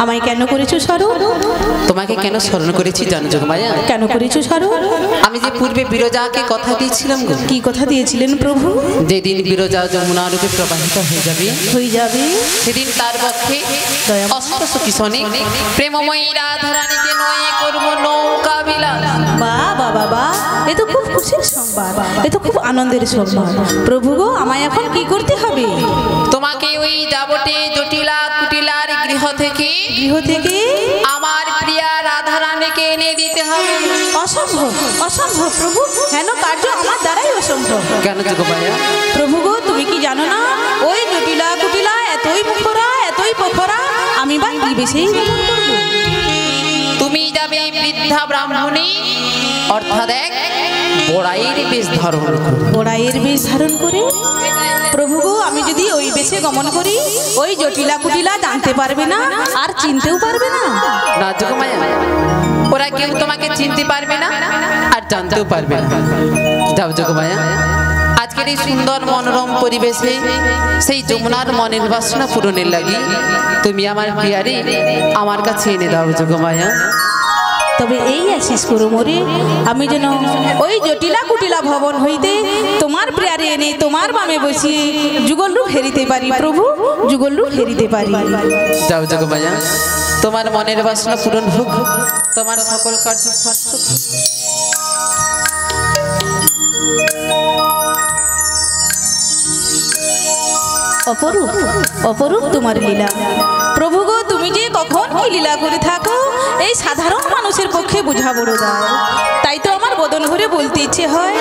আমায় কেন করেছো স্মরণ? তোমাকে কেন স্মরণ করেছি জানো যোগমায়া? কেন করেছো স্মরণ? আমি যে পূর্বে বিরজাকে কথা দিয়েছিলাম গো। কি কথা দিয়েছিলেন প্রভু? যেদিন বিরজা যমুনা রূপে প্রবাহিত হয়ে যাবে সেদিন তার পক্ষে অষ্ট কিশনে প্রেমময়ী রাধারানীকে নয় করব নৌকা বিলাস। বাবা বাবা, এ তো খুব খুশির সংবাদ, এ তো খুব আনন্দের সংবাদ। প্রভু গো, আমায় এখন কি করতে হবে? তোমাকে ওই যাবটে জটিলা কুটিলার গৃহ থেকে আমার প্রিয়া রাধারানীকে এনে দিতে হবে। অসম্ভব অসম্ভব প্রভু, হেন কার্য আমার দ্বারাই অসম্ভব। কেন যোগমায়া? প্রভু গো, তুমি কি জানো না ওই জটিলা কুটিলা এতই পোখরা আমি বা কি বেশি করব? তুমি যাবে বৃদ্ধা ব্রাহ্মণী, অর্থাৎ এক বড়াইয়ের বেশ ধারণ করে। প্রভু গো, আমি যদি ওই বেশে গমন করি ওই জটিলা কুটিলা জানতে পারবে না আর চিনতেও পারবে না। না যোগমায়া, ওরা কেউ তোমাকে চিনতে পারবে না আর জানতেও পারবে না। যাও যোগমায়া, আজকের এই সুন্দর মনোরম পরিবেশে সেই যমুনার মনের বাসনা পূরণের লাগি তুমি আমার প্রিয়ারে আমার কাছে এনে দাও যোগমায়া। তবে এই আশিস করো মোরে, আমি যেন ওই জটিলা কুটিলা ভবন হইতে তোমার প্রিয়ারে এনে তোমার বামে বসিয়ে যুগল রূপ হেরিতে পারি। প্রভু, যুগল রূপ হেরিতে পারি। যাও যোগমায়া, তোমার মনের বাসনা পূরণ হোক, তোমার সকল কার্য সার্থক হোক। অপরূপ অপরূপ তোমার লীলা। প্রভু গো, তুমি যে কখন কি লীলা করে থাকো এই সাধারণ মানুষের পক্ষে বোঝা বড় দায়। তাই তো আমার বদন ভরে বলতে ইচ্ছে হয়,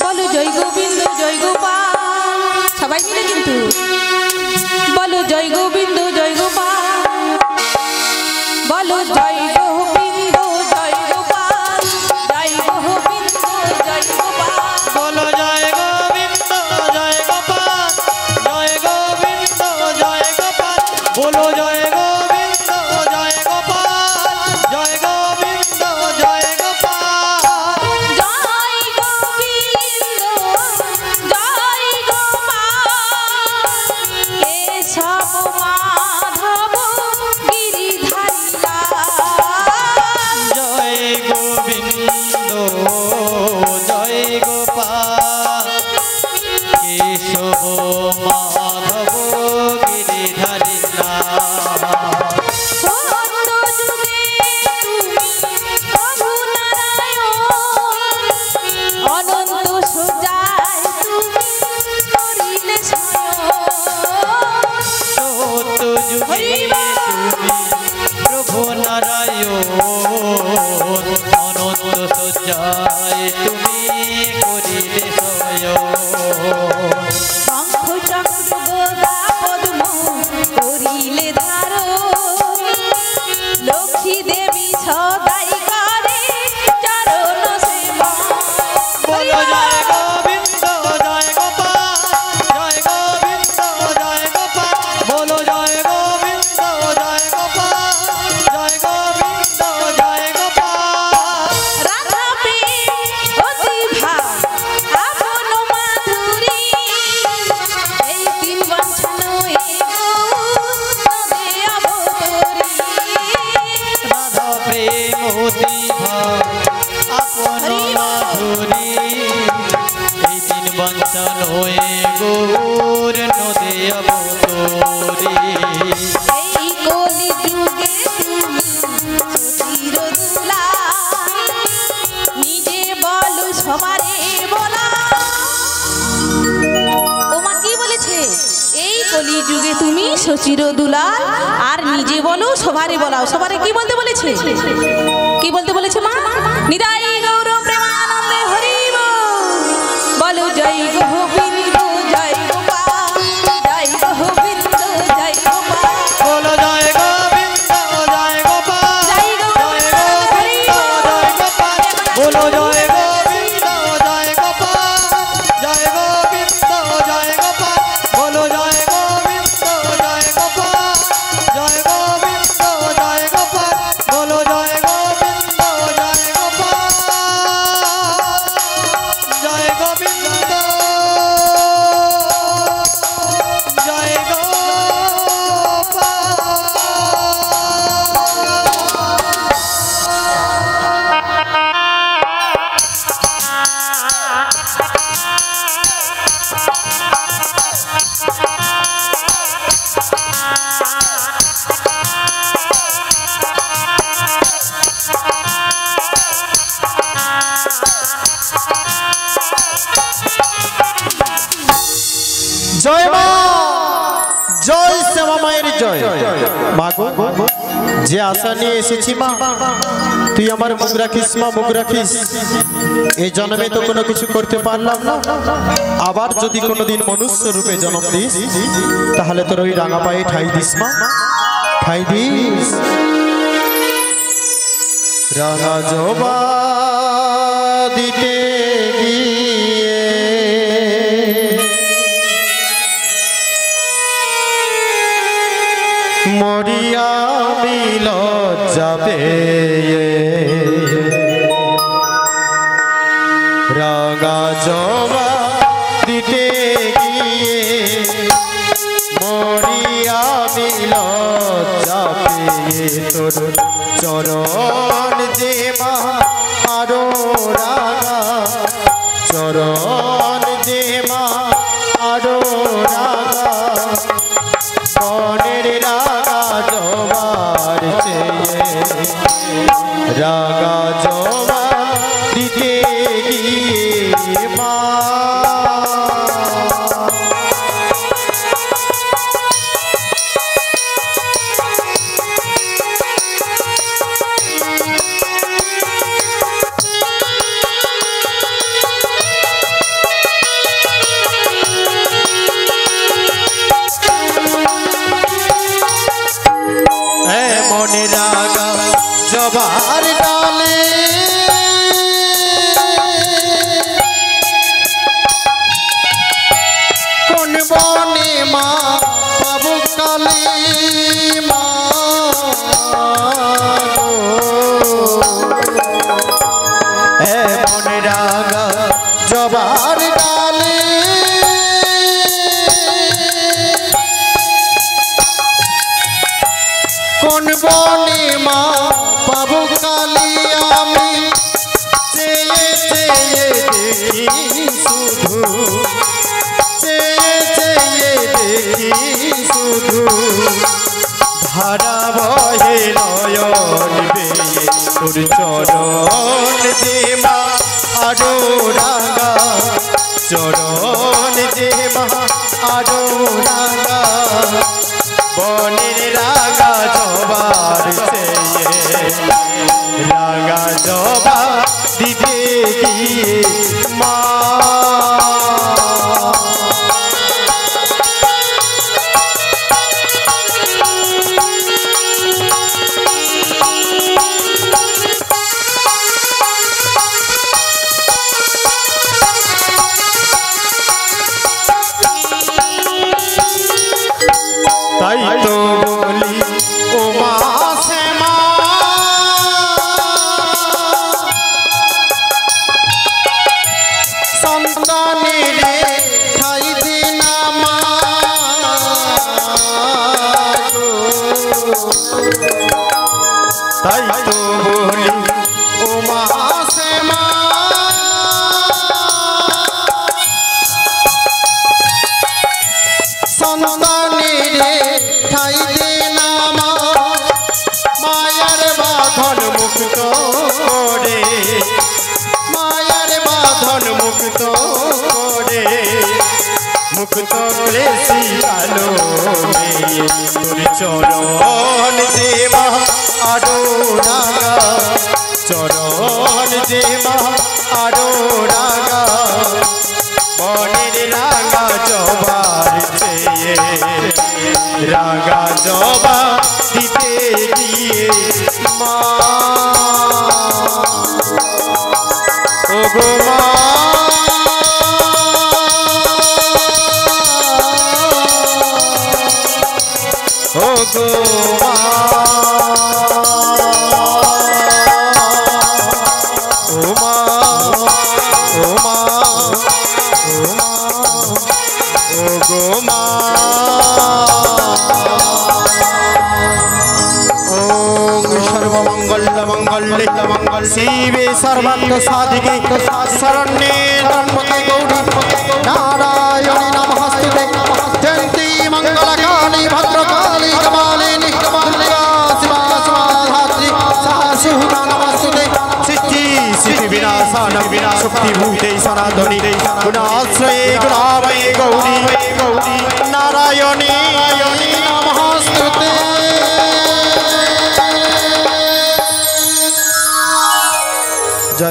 বলো জয় গোবিন্দ জয় গোপাল। সবাই মিলে কিন্তু বলো জয় গোবিন্দ জয় গোপাল, বলো জয় গোবিন্দ জয় গোপাল, জয় গোবিন্দ জয় গোপাল, বলো জয় গোবিন্দ জয় গোপাল, জয় গোবিন্দ জয় গোপাল, বলো জয় গোবিন্দ জয় গোপাল, জয় গোবিন্দ জয় গোপাল, জয় গোবিন্দ জয় গোপাল, কেশব মাধব গিরিধারী লাল। জয় গোবিন্দ জয় গোপাল, কেশব মাধব গিরিধারী লাল। সত্য যুগে তুমি প্রভু নারায়ণ, অনন্ত সজ্জায় তুমি করিলে শয়ন। সত্য যুগে তুমি প্রভু নারায়ণ, অনন্ত সজ্জায় তুমি করিলে শয়ন। শঙ্খ চক্র গদা পদ্ম করিলে ধারণ, লক্ষ্মী দেবী সদাই করে চরণ সেবন। বলো জয় গোবিন্দ জয় গোপাল, জয় গোবিন্দ জয় গোপাল, বলো জয় গোবিন্দ জয় গোপাল, জয় গোবিন্দ জয় গোপাল। রাধা প্রেম অতি ভাব আপন মাধুরী, এই তিন বঞ্চন নদে অবতরী। রাধা প্রেম অতি ভাব আপন মাধুরী, এই দিন বঞ্চন হয়ে গৌর নদে অবতরী। এই কলি যুগে তুমি চিরদুলা, নিজে বলো সবারে বলা। ওমা কি বলেছে? এই কলি যুগে তুমি সচির দুলাল, আর নিজে বলো সবারে বলাও। সবারে কি বলতে বলেছে? কি বলতে বলেছে মা? নিতাই গৌর প্রেমানন্দে হরি বল। বলো জয় গোবিন্দ জয় গোপাল, জয় গোবিন্দ জয় গোপাল, বলো জয় গোবিন্দ জয় গোপাল, জয় জয় গোবিন্দ জয় গোপাল, বলো জয় গোবিন্দ জয় গোপাল, জয় গোবিন্দ জয় গোপাল, বলো জয় গোবিন্দ জয় গোপাল, জয় গোবিন্দ জয় গোপাল, বলো জয় গোবিন্দ জয় গোপাল। জয় শ্যামা মায়ের জয়। মা গো, যে আশা নিয়ে এসেছি মা, তুই আমার মুখ রাখিস মা, মুখ রাখিস। এই জন্মে তো কোনো কিছু করতে পারলাম না, আবার যদি কোনোদিন মনুষ্য রূপে জন্ম দিস তাহলে তোর ওই রাঙা পায়ে ঠাই দিস মা, ঠাই দিস। রাঙা জবা দিতে গিয়ে মরিয়া মিল যাবে, রাঙা জবা দিতে গিয়ে মরিয়া মিল যাবে, তোর চরণ যে মা আরো রাঙা, চরণ যে মা আরো রাঙা, মনের রাঙা জবার চেয়ে রাঙা জবা দিতে গিয়ে মা। মনে রাঙা জবার ডালে কোন বনে মা পাবো কালে মা, মনে রাঙা জবার ডালে কোন বনে মা পাবো কালি, আমি চেয়ে চেয়ে দেখি শুধু, চেয়ে চেয়ে দেখি শুধু, ধারা বহে নয়ন বেয়ে তোর চরণ যে মা আরো রাঙা, চরণ যে মা আরো রাঙা, বনের রাঙা জবার চেয়ে রাঙা জবা দিতে গিয়ে মা। তাই তো বলি ও মা শ্যামা, সন্তানের ঠাই দে না মা, তাই তো বলি ও মা শ্যামা, সন্তানের ঠাই দে না মা, মায়ার বাঁধন মুক্ত করে, মায়ার বাঁধন মুক্ত করে, মুক্ত করে শিখালো তোর চরণ যে মা আরো রাঙা, চরণ যে মা আরো রাঙা, বনের রাঙা জবার চেয়ে রাঙা জবা দিতে গিয়ে মা। ও গো মা, ও গো মা, ও মা, ও মা, ও মা, ও গো মা। ওম সর্বমঙ্গল মঙ্গলে শিবে সর্বার্থ সাধিকে শরণ্যে ত্র্যম্বকে গৌরী নারায়ণী নমস্তুতে, জয়ন্তি মঙ্গলকালী ভদ্রকালী কপালিনী দুর্গা শিবা ধাত্রী সাহসুহা নমস্তুতে, সিদ্ধি সিদ্ধি विनाशानं शक्तिभूते सनातनी गुणाश्रये गुणामये गौरी नारायणी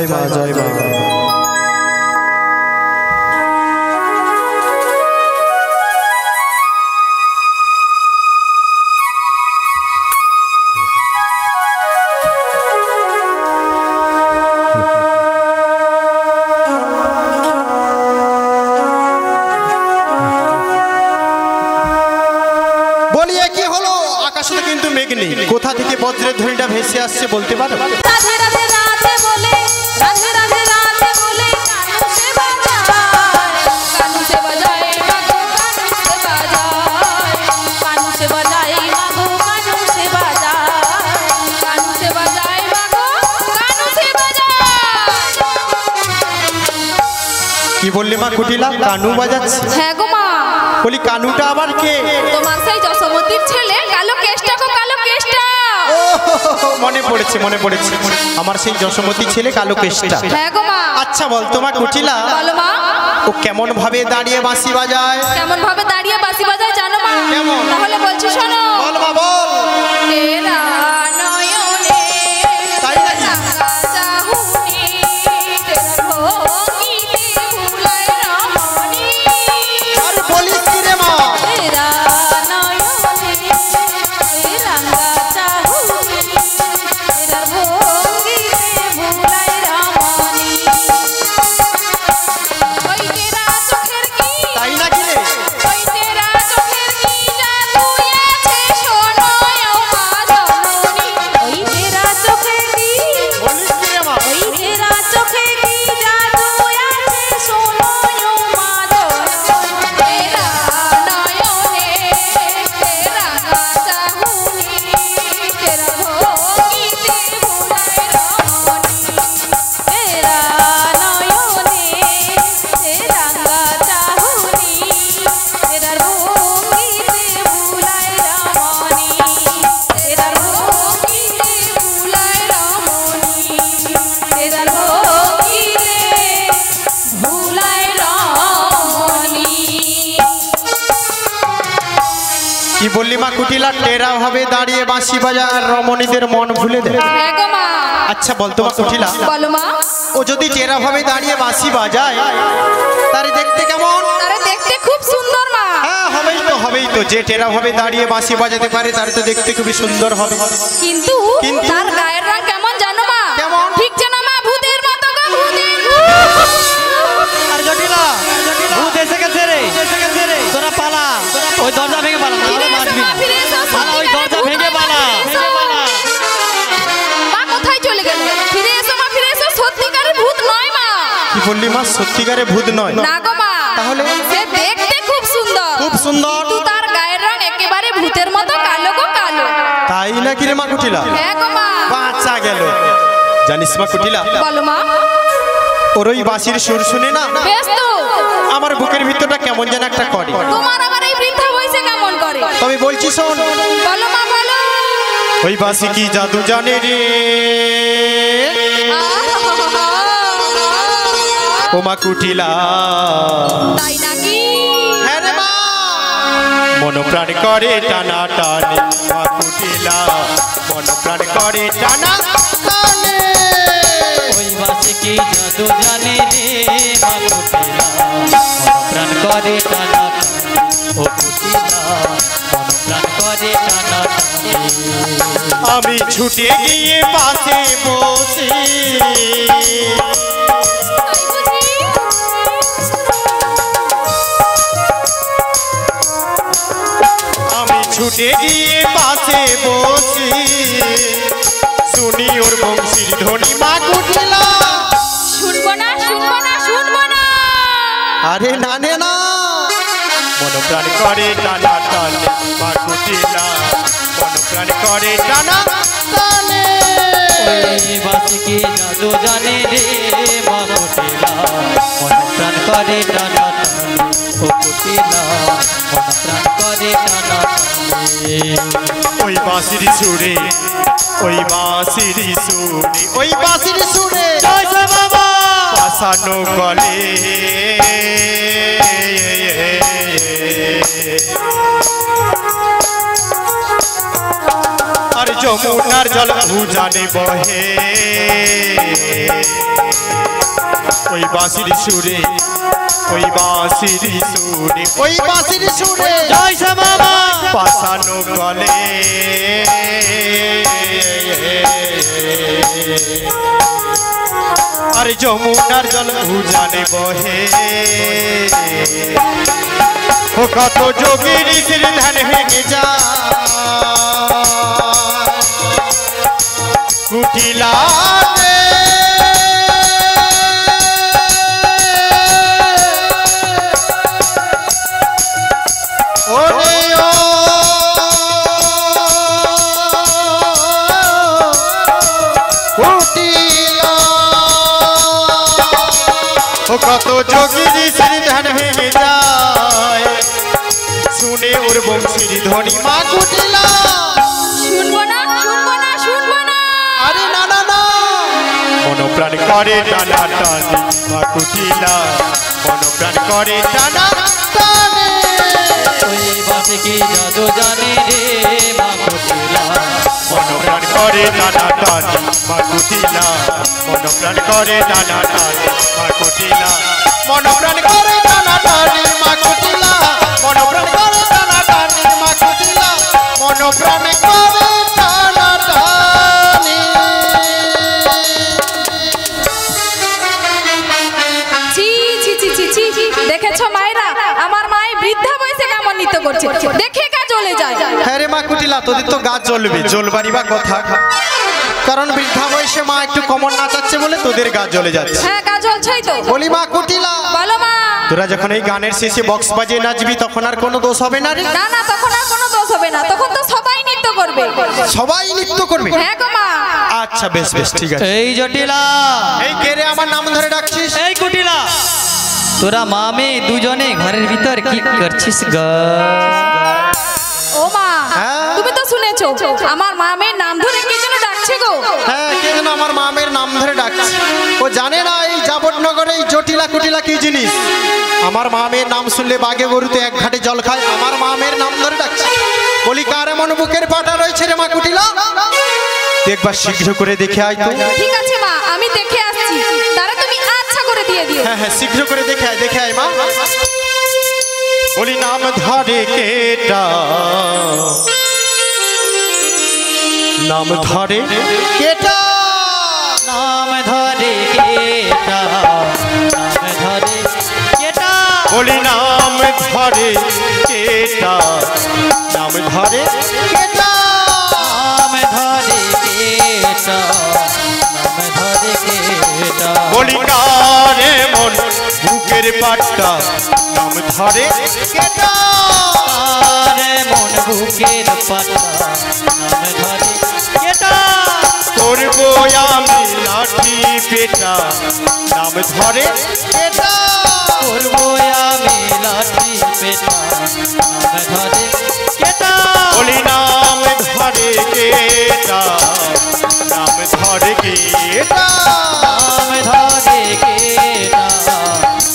জয় মা জয় মা। কোথা থেকে বজ্রের ধ্বনিটা ভেসে আসছে বলতে পারো? রাধে রাধে রাধে বলে, রাধে রাধে রাধে বলে কানু সে বাজায় মাগো, কানু সে বাজায় মাগো, কানু সে বাজায় মাগো, কানু সে বাজায়। কি বললি মা কুটিলা? কানু বাজাচ্ছে? হ্যাঁ গো মা। বলি কানুটা আবার কে? তোমার সেই যশোমতির ছেলে কালো কেষ্টা গো, কালো কেষ্টা। মনে পড়েছে মনে পড়েছে, আমার সেই যশোমতি ছেলে কালো কেষ্টা। হ্যাঁ গো মা। আচ্ছা বল তোমা কুটিলা, বলো মা, ও কেমন ভাবে দাঁড়িয়ে বাঁশি বাজায়? কেমন ভাবে দাঁড়িয়ে বাঁশি বাজায় জানো মা? কেমন? তাহলে বলছি শোনো। বল মা বল। তেরা নয়নে তাই নাকি? চাহুনি তেরা ভঙ্গিতে ভুলায় রমণী। আর বলিস কি রে মা? তেরা নয়নে রাঙ্গা চাহুনি তেরা ভঙ্গিতে ভুলায় রমণী। ওই তেরা চোখের কি, তাই নাকি রে? ওই তেরা চোখের কি জাদু আছে শোনো ও মা জননী। ওই তেরা চোখের কি, বলিস কি রে মা? ওই তেরা চোখে কি জাদু আছে শোনো ও মা জননী। তেরা নয়নে তেরা চাহুনি তেরা ভঙ্গিতে ভুলায় রমণী। তেরা নয়নে তেরা চাহুনি তেরা ভঙ্গিতে ভুলায় রমণী। তেরা ভঙ্গিতে ভুলায় রমণী। তেরা ভঙ্গিতে ভুলায় রমণী। কি বললি মা কুটিলা? টেরা ভাবে দাঁড়িয়ে বাঁশি বাজায় আর রমণীদের মন ভুলে দেয়। হ্যাঁ গো মা। আচ্ছা বল তোমা কুটিলা, বলো মা। ও যদি টেরা ভাবে দাঁড়িয়ে বাঁশি বাজায় তার দেখতে কেমন? তারা দেখতে খুব সুন্দর মা। হ্যাঁ হবেই তো, যে টেরা ভাবে দাঁড়িয়ে বাঁশি বাজাতে পারে তার তো দেখতে খুবই সুন্দর হবে। কিন্তু কিন্তু? তার গায়ের রং কেমন জানো মা? কেমন? ঠিক যেন মা ভূতের মতো গো, ভূতের। আর জটিলা ভূত এসে গেছে রে, তোরা পালা, ওই দরজা ভেঙে পালা, নাহলে বাঁচবি না। ফিরে এসো, পালা, ওই দরজা ভেঙে পালা, মা কোথায় চলে গেল? ফিরে এসো মা, ফিরে এসো, সত্যিকারের ভূত নয় মা। কি বললি মা? সত্যিকারে ভূত নয়? না গো মা। তাহলে? সে দেখতে খুব সুন্দর, খুব সুন্দর, কিন্তু তার গায়ের রং একেবারে ভূতের মতো কালো গো, কালো। তাই নাকি রে মা কুটিলা? হ্যাঁ গো মা। বাচ্চা গেল। জানিস মা কুটিলা, বলো মা। ওর ওই বাঁশির সুর শুনে না বেশ তো, আমার বুকের ভিতরটা কেমন যেন একটা করে। তোমার আবার এই বৃদ্ধা বয়সে কেমন করে? তবে বলছি শোন, বলো মা বলো। ওই বাঁশি কি জাদু জানে রে ও মা কুটিলা। তাই নাকি? হ্যাঁ রে মা, মন প্রাণ করে টানা টানে মা কুটিলা, মন প্রাণ করে টানা টানে। ওই বাসে কি জাদু জানে রে মা কুটিলা, মন প্রাণ করে টানা টানে, ও কুটিলা মন প্রাণ করে টানা টানে। আমি ছুটে গিয়ে পাশে বসে, আমি ছুটে গিয়ে পাশে বসি, শুনি ওর বংশীর ধ্বনি মা কুটিলা। শুনবো না, শুনবো না, শুনবো না। আরে নানে না, মন প্রাণ করে টানা টানে মা কুটিলা, মন প্রাণ করে টানা টানে। ওই বাসে কি জাদু জানে রে মা কুটিলা, মন প্রাণ করে টানা টানে, ও কুটিলা মন প্রাণ করে টানা টানে। ওই বাঁশির সুরে, ওই বাঁশির সুরে, ওই বাঁশির সুরে বাবা পাশানো গলে আর যমুনার জল ভুজানে বহে। ওই বাঁশির সুরে ওই বাঁশির সুরে ওই বাঁশির সুরে জয় শ্যামা মা পাশানো গলে আর যমুনার জল উজানে বহে ও কত যোগীর ঋষির ধ্যান ভেঙে যায় কুটিলাতে ওরে ও কুটিলা ও কত যোগী ঋষির ধ্যান ভেঙে যায় শুনে ওর বংশীর ধ্বনি মা কুটিলা শুনবো না শুনবো না শুনবো না আরে না না না মনোপ্রাণ করে টানা টানি মা কুটিলা মনোপ্রাণ করে টানা টানি ওই বাসে কি জাদু জানে রে মা কুটিলা মনোপ্রাণ করে টানা টানি মা কুটিলা মনোপ্রাণ করে টানা টানি মা কুটিলা মনোপ্রাণ করে টানা টানি মা কুটিলা মনোপ্রাণ করে টানা টানি মা কুটিলা মনোপ্রাণ করে টানা টানি ছি ছি ছি ছি ছি দেখেছো মায়েরা আমার মায়ের বৃদ্ধা বয়সে কেমন নৃত্য করছে দেখে কা চলে যায় হ্যাঁ রে মা কুটিলা তোদের তো গাছ জ্বলবে জ্বলবারই বা কথা কারণ বৃদ্ধা বয়সে মা একটু কমন নাচাচ্ছে বলে তোদের গাছ জ্বলে যাচ্ছে হ্যাঁ কা চলছেই তো বলি মা কুটিলা বলো মা তোরা যখন এই গানের শেষে বক্স বাজিয়ে নাচবি তখন আর কোনো দোষ হবে না রে না না তখন আর কোনো দোষ হবে না তখন তো সবাই নৃত্য করবে সবাই নৃত্য করবে হ্যাঁ গো মা আচ্ছা বেশ বেশ ঠিক আছে এই জটিলা এই কে রে আমার নাম ধরে ডাকছিস এই কুটিলা তোরা মা মেয়ে দুজনে ঘরের ভিতর কি করছিস গো ও মা হ্যাঁ? তুমি তো শুনেছো আমার মা মেয়ের নাম ধরে কি যেন ডাকছে গো হ্যাঁ কে যেন আমার মামের নাম ধরে ডাকছে ও জানে না এই যাবটনগরে এই জটিলা কুটিলা কি জিনিস আমার মামের নাম শুনলে বাগে গরুতে এক ঘাটে জল খায় আমার মামের নাম ধরে ডাকছে বলি কার এমন বুকের পাটা রয়েছে রে মা কুটিলা একবার শীঘ্র করে দেখে আয় তো ঠিক আছে মা আমি দেখে আসছি তারা তুমি আচ্ছা করে দিয়ে দিও হ্যাঁ হ্যাঁ শীঘ্র করে দেখে আয় মা বলি নাম ধরে কেটা নাম ধরে কেটা নাম ধরে কেটা নাম ধরে কেটা বলি নাম ধরে কেটা নাম ধরে কেটা নাম ধরে কেটা নাম ধরে কেটা বলি কারে মন বুকের পাট্টা নাম ধরে কেটা আরে মন বুকের পাতা নাম ধরে কেটা করবো আমি লাঠি পেটা নাম ধরে কেটা করবো আমি লাঠি পেটা নাম ধরে কেটা বলি নাম ধরে কেটা নাম ধরে কেটা নাম ধরে কেটা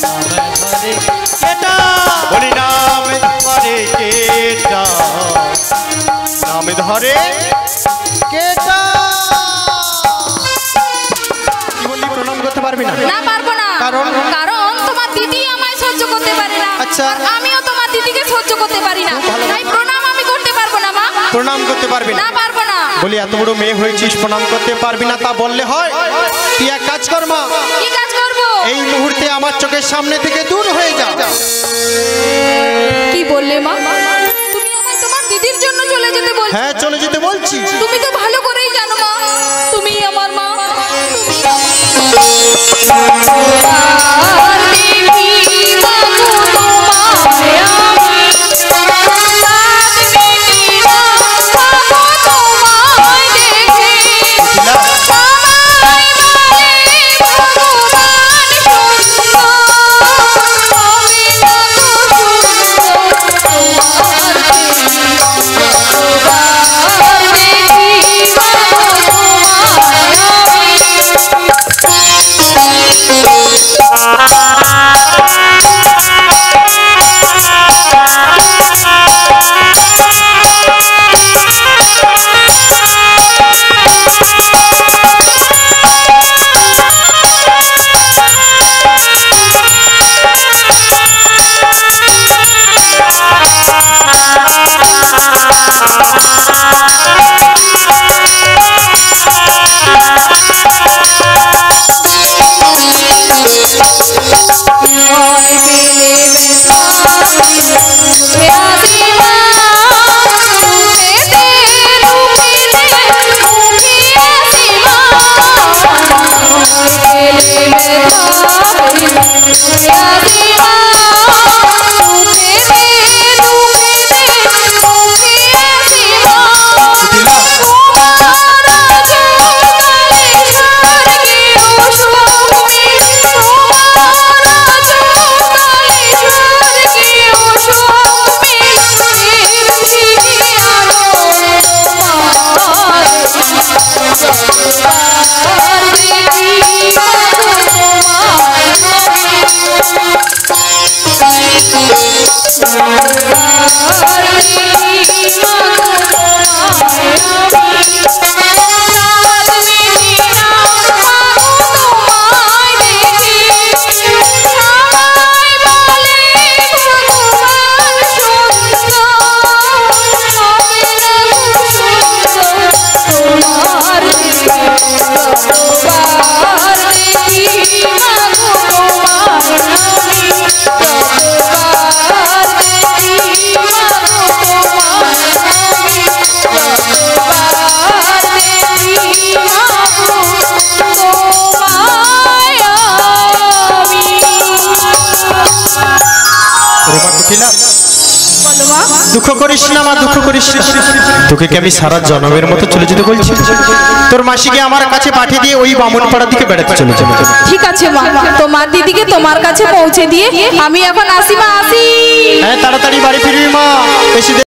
নাম ধরে কেটা বলি নাম ধরে কেটা নাম ধরে কেটা কি বললি প্রণাম করতে পারবি না না পারবো না কারণ? কারণ তোমার দিদি আমায় সহ্য করতে পারে না আচ্ছা। আর আমিও তোমার দিদিকে সহ্য করতে পারি না তাই প্রণাম আমি করতে পারবো না মা প্রণাম করতে পারবি না না পারবো না বলি এত বড় মেয়ে হয়েছিস প্রণাম করতে পারবি না তা বললে হয় তুই এক কাজ কর মা কি কাজ করবো এই মুহূর্তে আমার চোখের সামনে থেকে দূর হয়ে যা কি বললে মা তুমি আমায় তোমার দিদির জন্য চলে যেতে বলছো হ্যাঁ চলে যেতে বলছি তুমি তো ভালো করেই জানো মা তুমি আমার মা আর দিদি মাগো তোমায় আমি সাত মিটিরা পাবো তোমায় দেখে সবাই বলে ভগবান সুন্দর আমি কত সুন্দর তোমার দেখি মাগো তোমায় আমি দুঃখ করিস না মা, দুঃখ করিস না। তোকে কি আমি সারা জনমের মতো চলে যেতে বলছি? তোর মাসিকে আমার কাছে পাঠিয়ে দিয়ে ওই বামুনপাড়ার দিকে বেড়াতে চলে যাবে। ঠিক আছে মা, তোমার দিদিকে তোমার কাছে পৌঁছে দিয়ে আমি এখন আসি মা, আসি। হ্যাঁ, তাড়াতাড়ি বাড়ি ফিরবি মা, বেশি